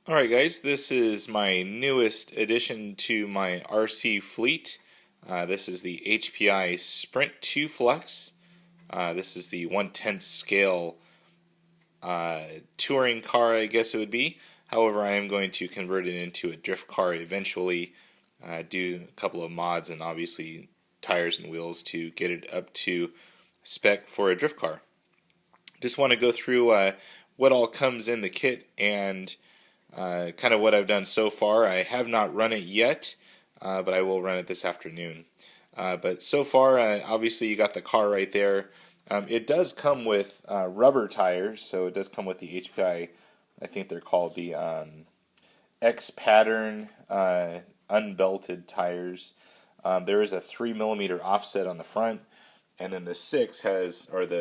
Alright guys, this is my newest addition to my RC fleet. This is the HPI Sprint 2 Flux. This is the 1/10 scale touring car, I guess it would be. However, I am going to convert it into a drift car eventually, do a couple of mods and obviously tires and wheels to get it up to spec for a drift car. Just want to go through what all comes in the kit and kind of what I've done so far. I have not run it yet, but I will run it this afternoon. But so far, obviously you got the car right there. It does come with rubber tires, so it does come with the HPI, I think they're called the X pattern unbelted tires. There is a 3mm offset on the front, and then the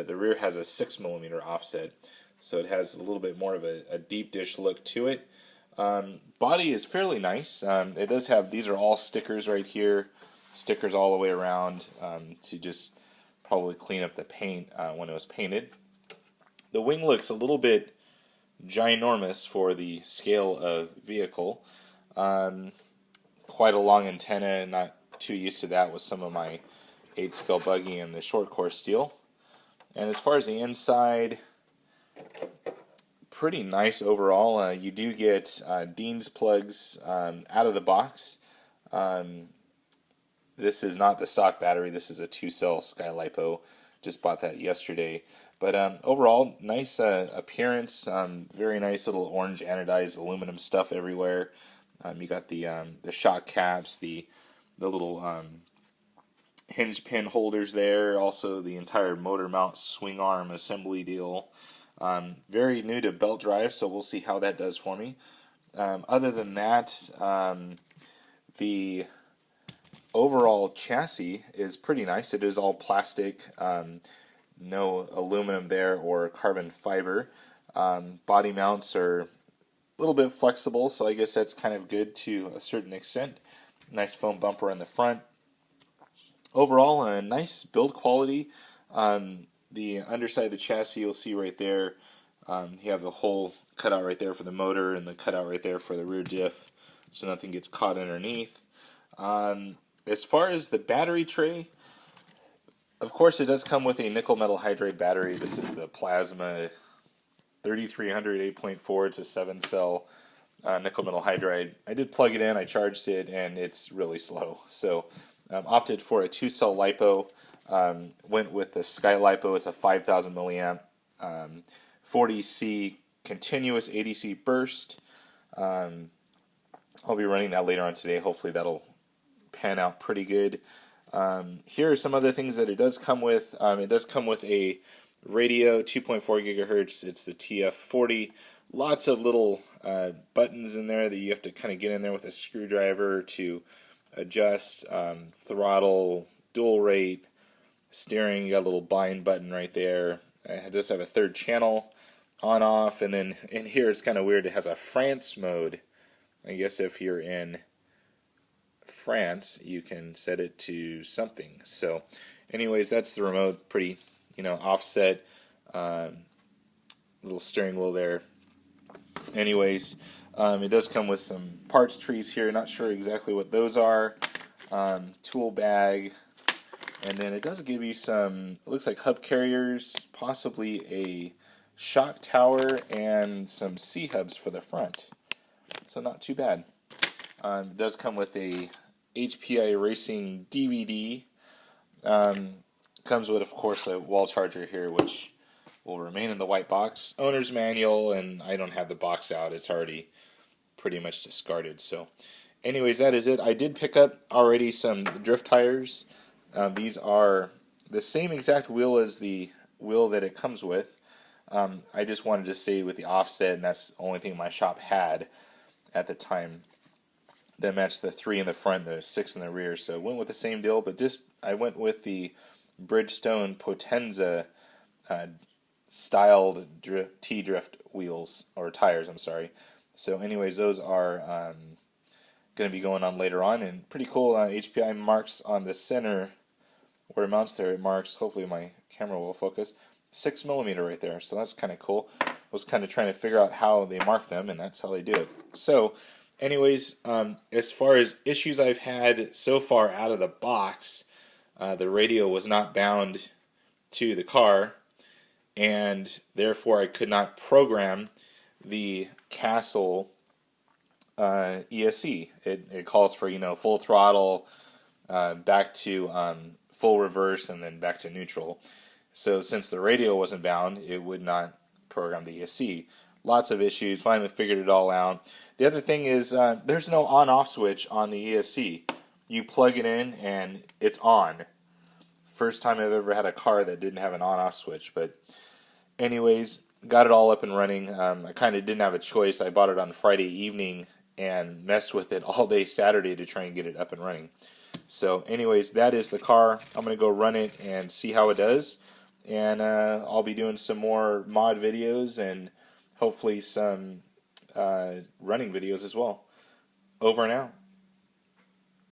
the rear has a 6mm offset, so it has a little bit more of a deep dish look to it. Body is fairly nice. It does have, these are all stickers right here, stickers all the way around to just probably clean up the paint when it was painted. The wing looks a little bit ginormous for the scale of vehicle. Quite a long antenna, not too used to that with some of my 8-scale buggy and the short course steel. And as far as the inside, pretty nice overall. You do get Dean's plugs out of the box. This is not the stock battery. This is a 2-cell SkyLipo. Just bought that yesterday. But overall, nice appearance. Very nice little orange anodized aluminum stuff everywhere. You got the shock caps, the little hinge pin holders there. Also, the entire motor mount swing arm assembly deal. Very new to belt drive, so we'll see how that does for me. Other than that, the overall chassis is pretty nice. It is all plastic, no aluminum there or carbon fiber. Body mounts are a little bit flexible, so I guess that's kind of good to a certain extent. Nice foam bumper in the front. Overall, a nice build quality. The underside of the chassis, you'll see right there, you have the hole cut out right there for the motor and the cutout right there for the rear diff, so nothing gets caught underneath. As far as the battery tray, of course it does come with a nickel metal hydride battery. This is the Plasma 3300 8.4. It's a 7-cell nickel metal hydride. I did plug it in, I charged it, and it's really slow. So opted for a 2-cell LiPo. Went with the SkyLipo. It's a 5,000 milliamp 40C continuous 80C burst. I'll be running that later on today. Hopefully that'll pan out pretty good. Here are some other things that it does come with. It does come with a radio, 2.4 gigahertz. It's the TF40. Lots of little buttons in there that you have to kind of get in there with a screwdriver to adjust. Throttle, dual rate, steering. You got a little bind button right there. It does have a third channel on off, and then in here it's kind of weird. It has a France mode. I guess if you're in France, you can set it to something. So anyways, that's the remote. Pretty, offset little steering wheel there. Anyways, it does come with some parts trees here. Not sure exactly what those are. Tool bag. And then it does give you some, it looks like hub carriers, possibly a shock tower, and some C-hubs for the front. So not too bad. It does come with a HPI Racing DVD. Comes with, of course, a wall charger here, which will remain in the white box. Owner's manual, and I don't have the box out. It's already pretty much discarded. So anyways, that is it. I did pick up already some drift tires. These are the same exact wheel as the wheel that it comes with. I just wanted to stay with the offset, and that's the only thing my shop had at the time that matched the 3 in the front, the 6 in the rear. So I went with the same deal, but I went with the Bridgestone Potenza styled T-drift wheels, or tires, I'm sorry. So anyways, those are going to be going on later on, and pretty cool. HPI marks on the center where it mounts there. It marks, hopefully my camera will focus, 6mm right there, so that's kind of cool. was kind of trying to figure out how they mark them, and that's how they do it. So anyways, as far as issues I've had so far out of the box, the radio was not bound to the car, and therefore I could not program the Castle ESC. It calls for, full throttle, back to full reverse, and then back to neutral. So since the radio wasn't bound, it would not program the ESC. Lots of issues. Finally figured it all out. The other thing is there's no on-off switch on the ESC. You plug it in and it's on. First time I've ever had a car that didn't have an on-off switch. But anyways, got it all up and running. I kind of didn't have a choice. I bought it on Friday evening and messed with it all day Saturday to try and get it up and running. So anyways, that is the car. I'm going to go run it and see how it does. And I'll be doing some more mod videos and hopefully some running videos as well. Over and out.